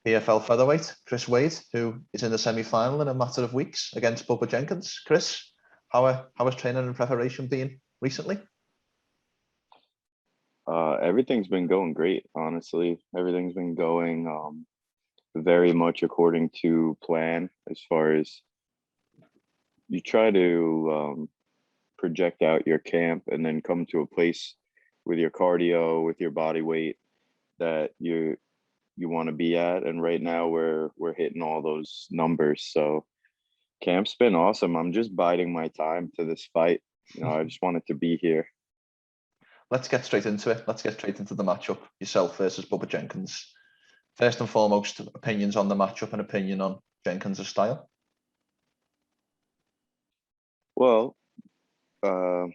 PFL Featherweight Chris Wade, who is in the semi-final in a matter of weeks against Bubba Jenkins. Chris, how has training and preparation been recently? Everything's been going great, honestly. Everything's been going very much according to plan, as far as you try to project out your camp and then come to a place with your cardio, with your body weight that you want to be at. And right now we're hitting all those numbers. So camp's been awesome. I'm just biding my time to this fight. I just wanted to be here. Let's get straight into it. Let's get straight into the matchup. Yourself versus Bubba Jenkins. First and foremost, opinions on the matchup and opinion on Jenkins' style. Well, I've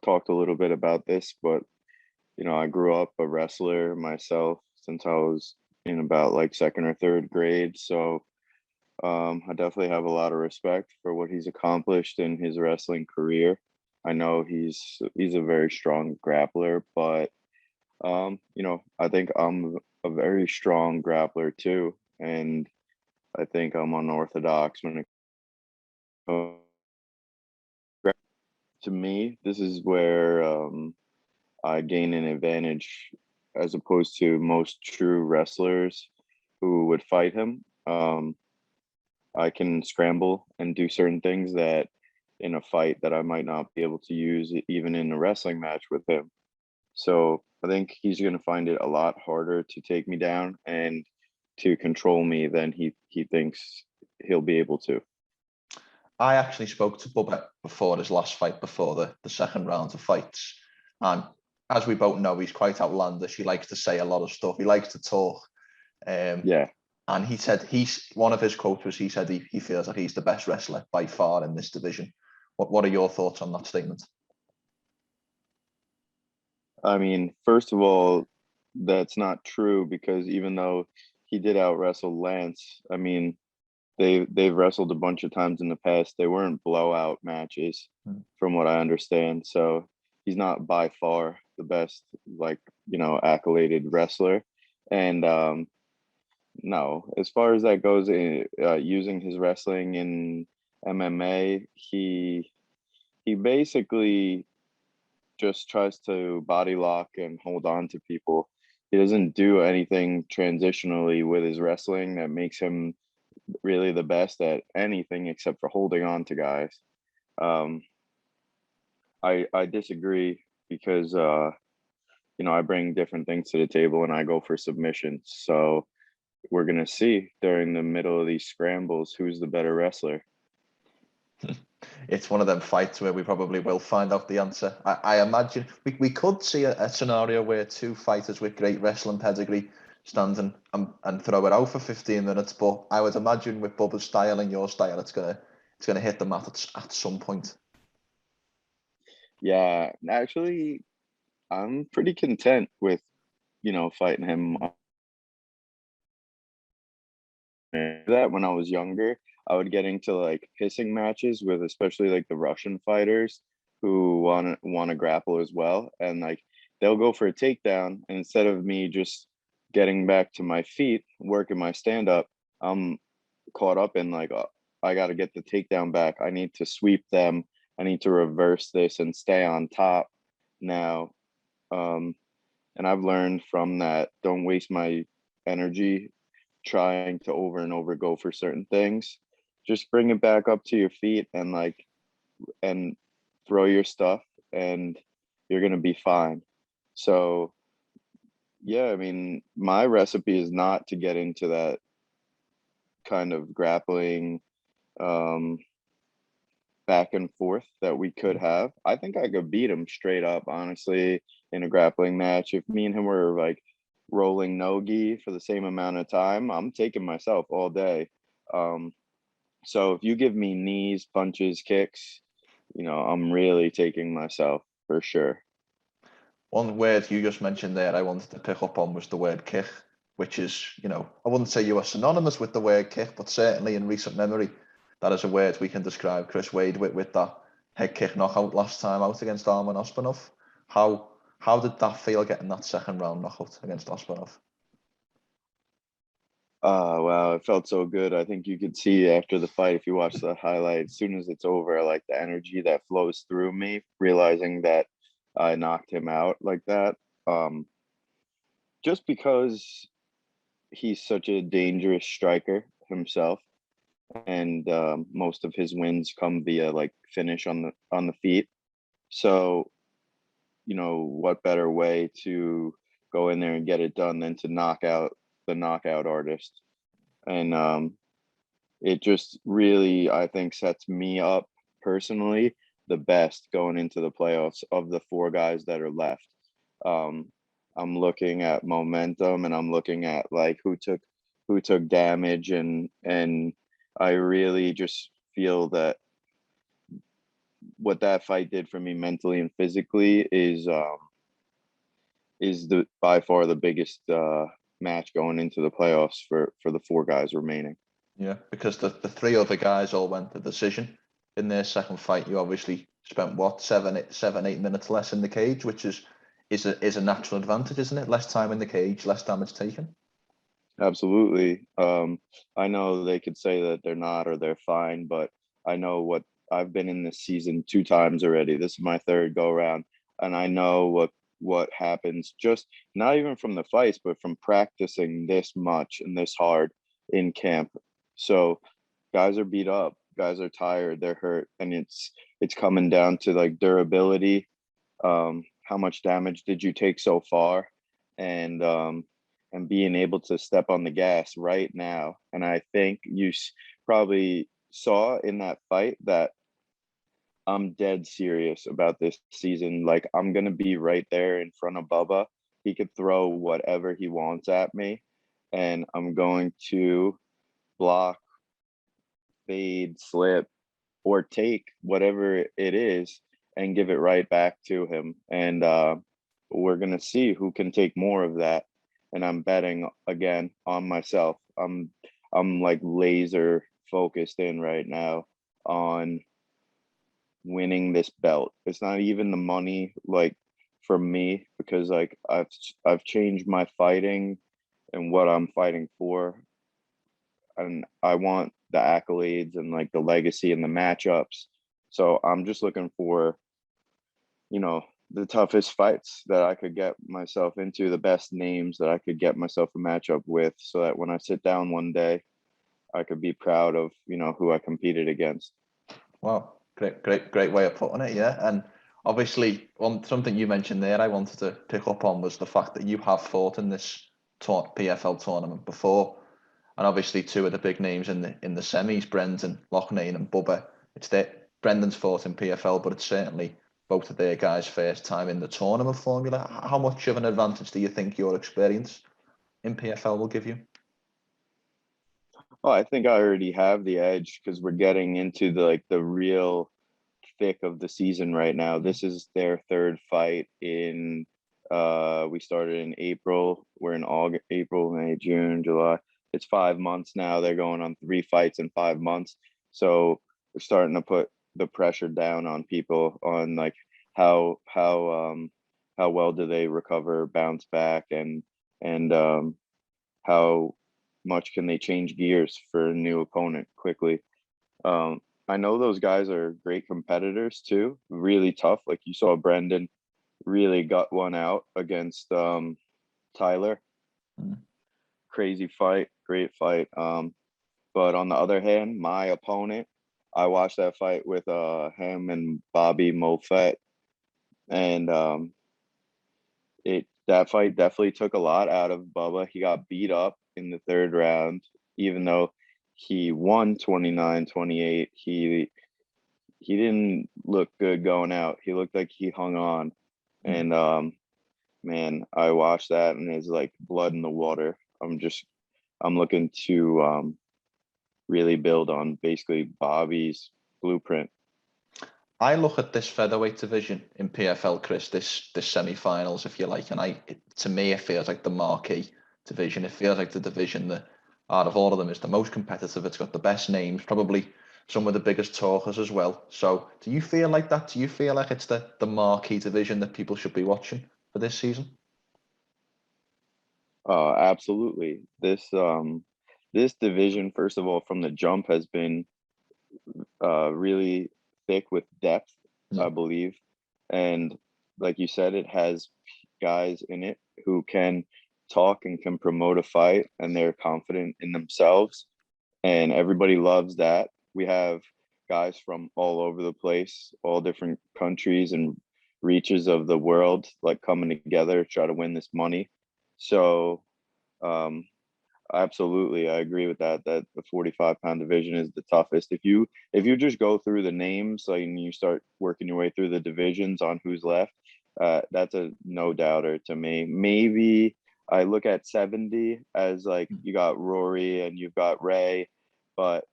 talked a little bit about this, but I grew up a wrestler myself since I was in about like second or third grade. So I definitely have a lot of respect for what he's accomplished in his wrestling career. I know he's a very strong grappler, but I think I'm a very strong grappler too, and I think I'm unorthodox when it comes to me. This is where I gain an advantage as opposed to most true wrestlers who would fight him. I can scramble and do certain things that in a fight that I might not be able to use even in a wrestling match with him. So I think he's going to find it a lot harder to take me down and to control me than he thinks he'll be able to. I actually spoke to Bubba before his last fight, before the second round of fights. And as we both know, he's quite outlandish. He likes to say a lot of stuff. He likes to talk. Yeah. And he said one of his quotes was, he said he feels like he's the best wrestler by far in this division. What are your thoughts on that statement? I mean, first of all, that's not true, because even though he did out wrestle Lance, I mean, they've wrestled a bunch of times in the past. They weren't blowout matches, from what I understand. So he's not by far the best, accoladed wrestler. And no, as far as that goes, using his wrestling in MMA, he basically just tries to body lock and hold on to people. He doesn't do anything transitionally with his wrestling that makes him really the best at anything except for holding on to guys. I disagree, because I bring different things to the table and I go for submissions. So we're gonna see during the middle of these scrambles who's the better wrestler. It's one of them fights where we probably will find out the answer. I imagine we could see a scenario where two fighters with great wrestling pedigree stand and throw it out for 15 minutes. But I would imagine with Bubba's style and your style, it's gonna hit the mat at some point. Yeah, actually, I'm pretty content with fighting him. That when I was younger, I would get into like pissing matches with especially like the Russian fighters who want to grapple as well, and like they'll go for a takedown, and instead of me just getting back to my feet, working my stand up, I'm caught up in like, I got to get the takedown back. I need to sweep them. I need to reverse this and stay on top now. And I've learned from that, don't waste my energy trying to over and over go for certain things. Just bring it back up to your feet and throw your stuff, and you're going to be fine. So yeah, I mean, my recipe is not to get into that kind of grappling back and forth that we could have. I think I could beat him straight up, honestly, in a grappling match. If me and him were like rolling no-gi for the same amount of time, I'm taking myself all day. So if you give me knees, punches, kicks, I'm really taking myself for sure. One word you just mentioned there I wanted to pick up on was the word kick, which is, I wouldn't say you are synonymous with the word kick, but certainly in recent memory, that is a word we can describe Chris Wade with that head kick knockout last time out against Arman Ospanov. How did that feel, getting that second round knockout against Osbonov? Wow, it felt so good. I think you could see after the fight, if you watch the highlight, as soon as it's over, like the energy that flows through me, realizing that I knocked him out like that. Um, just because he's such a dangerous striker himself, and most of his wins come via like finish on the feet. So, what better way to go in there and get it done than to knock out the knockout artist? And it just really, I think, sets me up personally the best going into the playoffs of the four guys that are left. Um, I'm looking at momentum, and I'm looking at like who took damage, and I really just feel that what that fight did for me mentally and physically is the by far the biggest match going into the playoffs for the four guys remaining. Yeah, because the three other guys all went to decision in their second fight. You obviously spent what 7, 8 minutes less in the cage, which is a natural advantage, isn't it? Less time in the cage, less damage taken. Absolutely. I know they could say that they're not or they're fine, but I know what I've been in this season 2 times already. This is my third go round, and I know what happens just not even from the fights, but from practicing this much and this hard in camp. So guys are beat up, guys are tired, they're hurt, and it's coming down to like durability. How much damage did you take so far? And being able to step on the gas right now. And I think you probably saw in that fight that I'm dead serious about this season. Like, I'm going to be right there in front of Bubba. He could throw whatever he wants at me, and I'm going to block, fade, slip, or take whatever it is and give it right back to him. And we're going to see who can take more of that. And I'm betting again on myself. I'm like laser focused in right now on winning this belt. It's not even the money like for me, because like I've changed my fighting and what I'm fighting for, and I want the accolades and like the legacy and the matchups. So I'm just looking for, the toughest fights that I could get myself into, the best names that I could get myself a matchup with, so that when I sit down one day, I could be proud of, who I competed against. Wow, great way of putting it. Yeah, and obviously, something you mentioned there, I wanted to pick up on was the fact that you have fought in this PFL tournament before, and obviously two of the big names in the semis, Brendan, Loughnane, and Bubba. It's that Brendan's fought in PFL, but it's certainly both of their guys' first time in the tournament formula. How much of an advantage do you think your experience in PFL will give you? Oh, I think I already have the edge because we're getting into the real thick of the season right now. This is their third fight in we started in April. We're in August, April, May, June, July. It's 5 months now. They're going on 3 fights in 5 months. So we're starting to put the pressure down on people on like how well do they recover, bounce back, and how much can they change gears for a new opponent quickly. I know those guys are great competitors too, really tough. Like you saw Brendan really got one out against Tyler. Mm. Crazy fight, great fight. But on the other hand, my opponent, I watched that fight with him and Bobby Mofet, and that fight definitely took a lot out of Bubba. He got beat up in the third round, even though he won 29-28. He didn't look good going out. He looked like he hung on. Mm. And man, I watched that and it's like blood in the water. I'm looking to really build on basically Bobby's blueprint. I look at this featherweight division in PFL, Chris, this semi-finals, if you like, and to me it feels like the marquee division. It feels like the division that out of all of them is the most competitive. It's got the best names, probably some of the biggest talkers as well. So do you feel like that? Do you feel like it's the marquee division that people should be watching for this season? Absolutely. This this division, first of all, from the jump has been really thick with depth, I believe. And like you said, it has guys in it who can talk and can promote a fight, and they're confident in themselves. And everybody loves that. We have guys from all over the place, all different countries and reaches of the world, like coming together to try to win this money. So absolutely, I agree with that. That the 45-pound division is the toughest. If you just go through the names, like, and you start working your way through the divisions on who's left, that's a no doubter to me. Maybe I look at 70 as like you got Rory and you've got Ray, but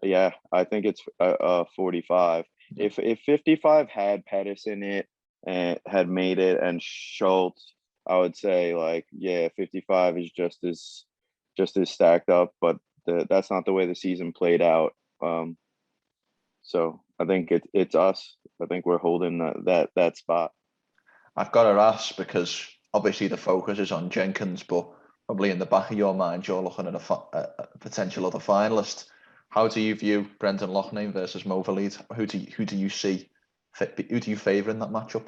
yeah, I think it's 45. If 55 had Pettis in it and had made it and Schultz, I would say like, yeah, 55 is just as stacked up, but that's not the way the season played out. So I think it's us. I think we're holding that spot. I've got to ask because obviously the focus is on Jenkins, but probably in the back of your mind, you're looking at a potential other finalist. How do you view Brendan Loughnane versus Movlid? Who do you see? Who do you favour in that matchup?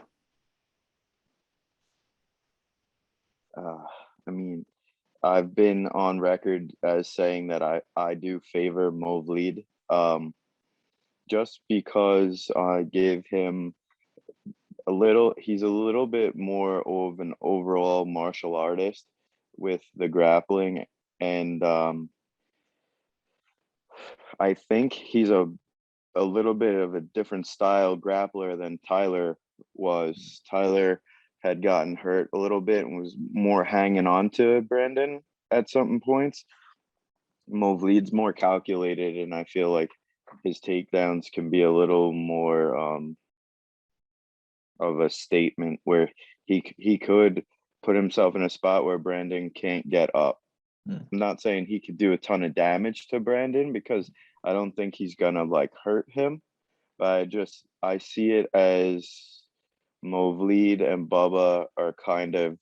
I mean, I've been on record as saying that I do favor Movlid, just because I give him he's a little bit more of an overall martial artist with the grappling, and I think he's a little bit of a different style grappler than Tyler was. Tyler had gotten hurt a little bit and was more hanging on to Brandon at certain points. Movlid's more calculated, and I feel like his takedowns can be a little more of a statement where he could put himself in a spot where Brandon can't get up. I'm not saying he could do a ton of damage to Brandon because I don't think he's gonna like hurt him, but I see it as Movlid and Bubba are kind of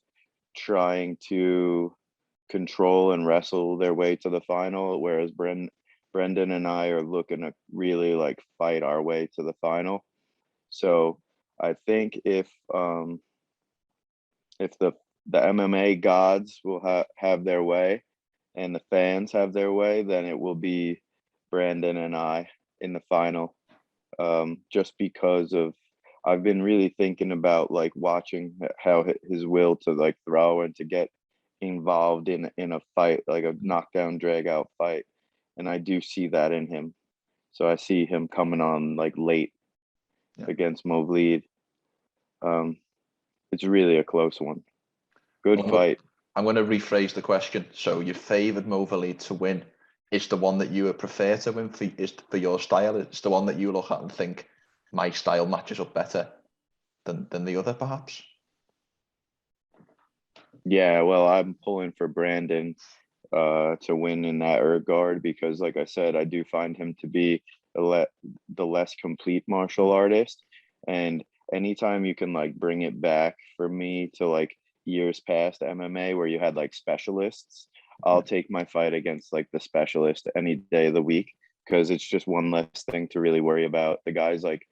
trying to control and wrestle their way to the final, whereas Brendan and I are looking to really like fight our way to the final. So I think if the MMA gods will have their way and the fans have their way, then it will be Brandon and I in the final. Just because of I've been really thinking about like watching how his will to like throw and to get involved in a fight, like a knockdown drag out fight, and I do see that in him. So I see him coming on like late against Movlid. It's really a close one. Good fight. I'm going to rephrase the question. So you favoured Movlid to win. Is the one that you would prefer to win for your style? It's the one that you look at and think my style matches up better than the other, perhaps? Yeah, well, I'm pulling for Brandon to win in that regard because, like I said, I do find him to be the less complete martial artist. And anytime you can like bring it back for me to like years past MMA where you had like specialists, I'll take my fight against like the specialist any day of the week because it's just one less thing to really worry about. The guy's like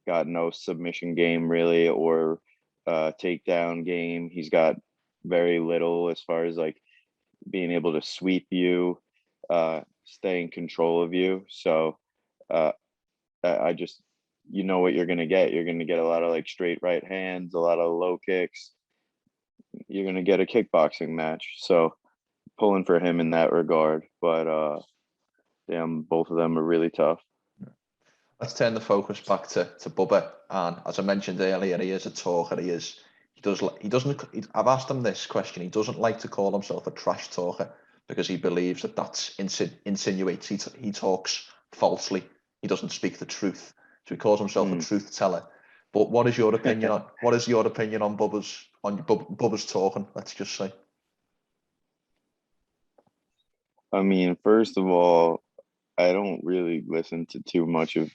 got no submission game really or takedown game. He's got very little as far as like being able to sweep you, stay in control of you. So I just, you know what you're going to get. You're going to get a lot of like straight right hands, a lot of low kicks. You're going to get a kickboxing match. So pulling for him in that regard. But damn, both of them are really tough. Let's turn the focus back to Bubba. And as I mentioned earlier, he is a talker. I've asked him this question. He doesn't like to call himself a trash talker because he believes that insinuates he talks falsely. He doesn't speak the truth. So he calls himself a truth teller. But what is your opinion on Bubba's talking? Let's just say. I mean, first of all, I don't really listen to too much of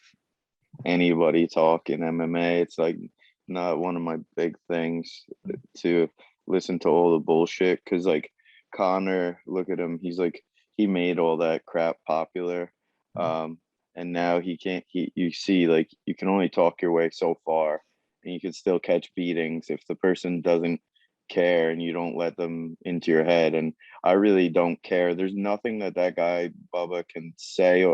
anybody talk in MMA. It's like not one of my big things to listen to all the bullshit because like Connor, look at him. He's like, he made all that crap popular. And now he can't, you see, like, you can only talk your way so far, and you can still catch beatings if the person doesn't care and you don't let them into your head. And I really don't care. There's nothing that guy Bubba can say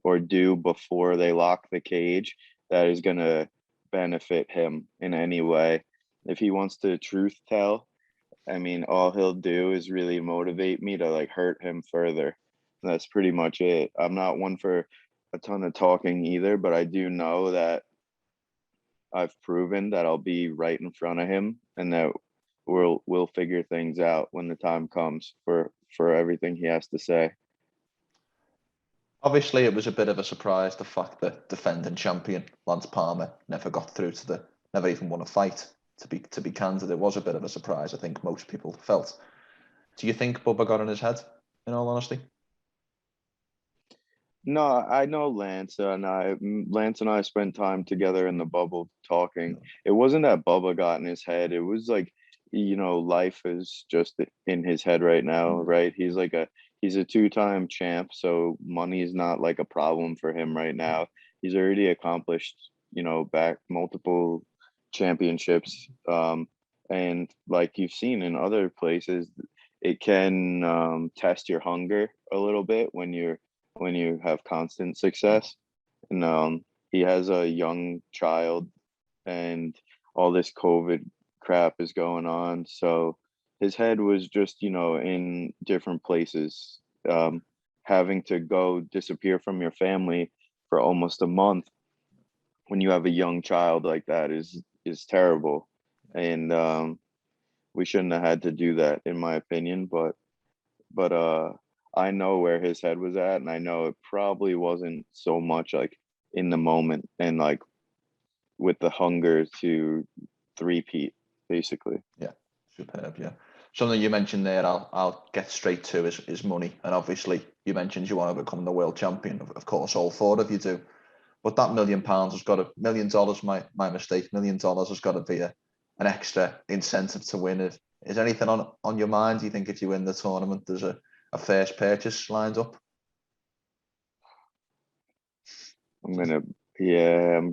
or do before they lock the cage that is going to benefit him in any way. If he wants to truth tell, I mean, all he'll do is really motivate me to like hurt him further. That's pretty much it. I'm not one for a ton of talking either, but I do know that I've proven that I'll be right in front of him, and that we'll figure things out when the time comes for everything he has to say. Obviously, it was a bit of a surprise, the fact that defending champion Lance Palmer never got through to never even won a fight. To be candid, it was a bit of a surprise. I think most people felt. Do you think Bubba got in his head, in all honesty? No, I know Lance and I spent time together in the bubble talking. It wasn't that Bubba got in his head. It was like, life is just in his head right now, right? He's a two-time champ, so money is not like a problem for him right now. He's already accomplished, back multiple championships. And like you've seen in other places, it can test your hunger a little bit when you have constant success. And he has a young child, and all this COVID crap is going on. So his head was just, in different places. Having to go disappear from your family for almost a month when you have a young child like that is terrible. And we shouldn't have had to do that, in my opinion. But I know where his head was at, and I know it probably wasn't so much like in the moment and like with the hunger to three-peat, basically. Yeah, superb. Yeah, something you mentioned there, I'll get straight to is money, and obviously you mentioned you want to become the world champion. Of course, all four of you do, but that £1 million has got to $1 million. My mistake. $1 million has got to be an extra incentive to win it. Is anything on your mind? Do you think if you win the tournament, there's a first purchase lined up? I'm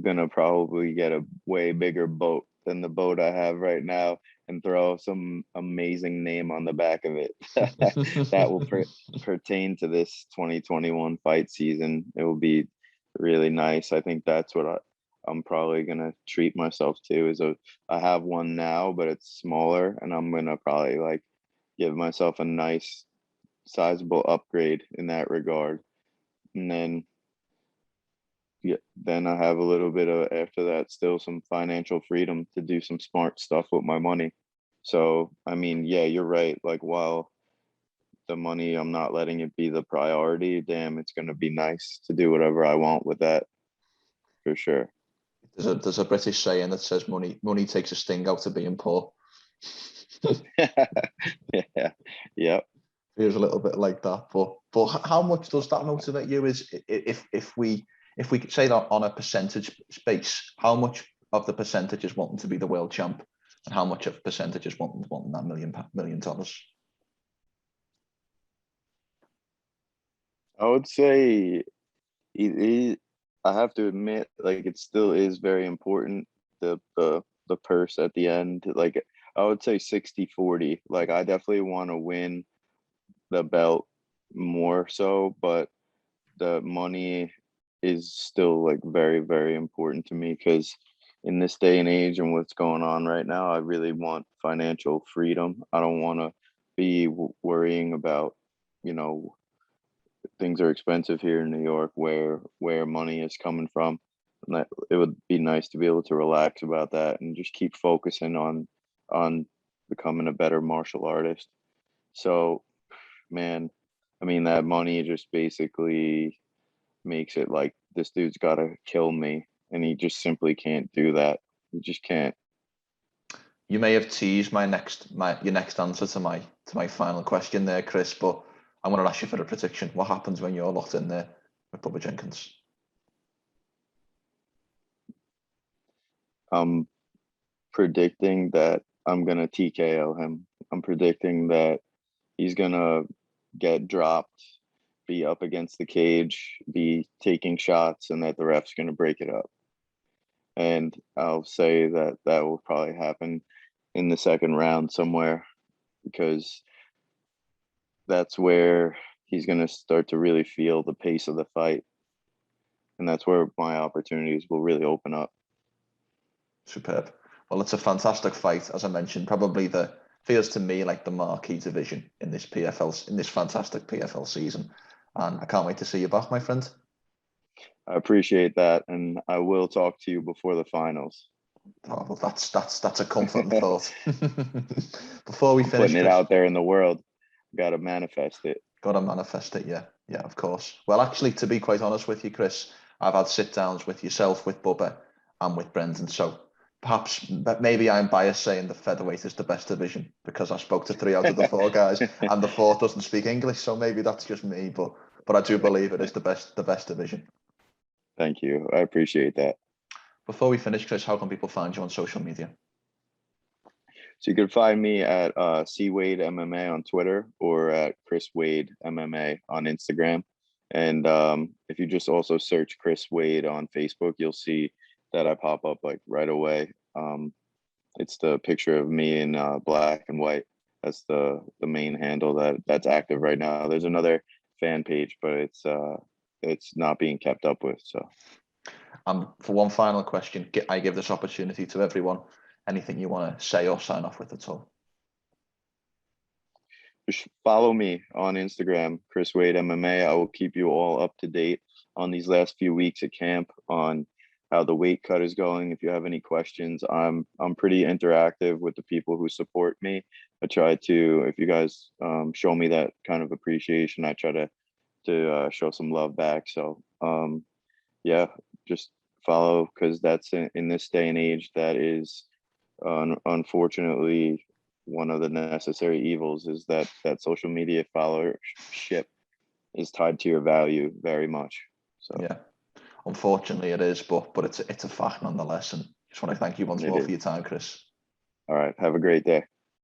gonna probably get a way bigger boat than the boat I have right now and throw some amazing name on the back of it that will pertain to this 2021 fight season. It will be really nice. I think that's what I'm probably gonna treat myself to. I have one now, but it's smaller, and I'm gonna probably like give myself a nice sizable upgrade in that regard. And then I have a little bit of, after that, still some financial freedom to do some smart stuff with my money. So, I mean, yeah, you're right. Like, while the money, I'm not letting it be the priority, damn, it's going to be nice to do whatever I want with that, for sure. There's a British saying that says money takes a sting out of being poor. Yeah. Feels a little bit like that, but how much does that motivate you? Is if we say that on a percentage space, how much of the percentage is wanting to be the world champ, and how much of percentage is wanting that $1 million? I would say I have to admit, like, it still is very important, the purse at the end. Like, I would say 60-40. Like, I definitely want to win the belt more so, but the money is still like very, very important to me, because in this day and age and what's going on right now, I really want financial freedom. I don't want to be worrying about, things are expensive here in New York, where money is coming from. And that it would be nice to be able to relax about that and just keep focusing on becoming a better martial artist. So, man, I mean, that money just basically makes it like this dude's got to kill me, and he just simply can't do that. He just can't. You may have teased your next answer to my final question there, Chris, but I'm going to ask you for a prediction. What happens when you're locked in there with Bubba Jenkins? I'm predicting that I'm gonna TKO him. I'm predicting that he's gonna get dropped, be up against the cage, be taking shots, and that the ref's gonna break it up. And I'll say that that will probably happen in the second round somewhere, because that's where he's going to start to really feel the pace of the fight. And that's where my opportunities will really open up. Superb. Well, it's a fantastic fight, as I mentioned. Probably feels to me like the marquee division in this fantastic PFL season. And I can't wait to see you back, my friend. I appreciate that, and I will talk to you before the finals. Oh, well, that's a comforting thought. Before we finish, Putting it Chris, out there in the world, got to manifest it. got to manifest it, yeah, of course. Well, actually, to be quite honest with you, Chris, I've had sit downs with yourself, with Bubba, and with Brendan. So perhaps, maybe I'm biased saying the featherweight is the best division because I spoke to 3 out of the 4 guys, and the 4th doesn't speak English. So maybe that's just me, but I do believe it is the best division. Thank you. I appreciate that. Before we finish, Chris, how can people find you on social media? So you can find me at C Wade MMA on Twitter, or at Chris Wade MMA on Instagram. And if you just also search Chris Wade on Facebook, you'll see that I pop up like right away. It's the picture of me in black and white. That's the main handle that's active right now. There's another fan page, but it's not being kept up with. So. For one final question, I give this opportunity to everyone. Anything you want to say or sign off with at all? Just follow me on Instagram, Chris Wade MMA. I will keep you all up to date on these last few weeks at camp, on how the weight cut is going. If you have any questions, I'm pretty interactive with the people who support me. I try to, if you guys show me that kind of appreciation, I try to show some love back. So yeah, just follow, because that's in this day and age, that is unfortunately one of the necessary evils, is that social media followership is tied to your value very much. So yeah, unfortunately it is, but it's a fact nonetheless. And just want to thank you once more for your time, Chris. All right, have a great day.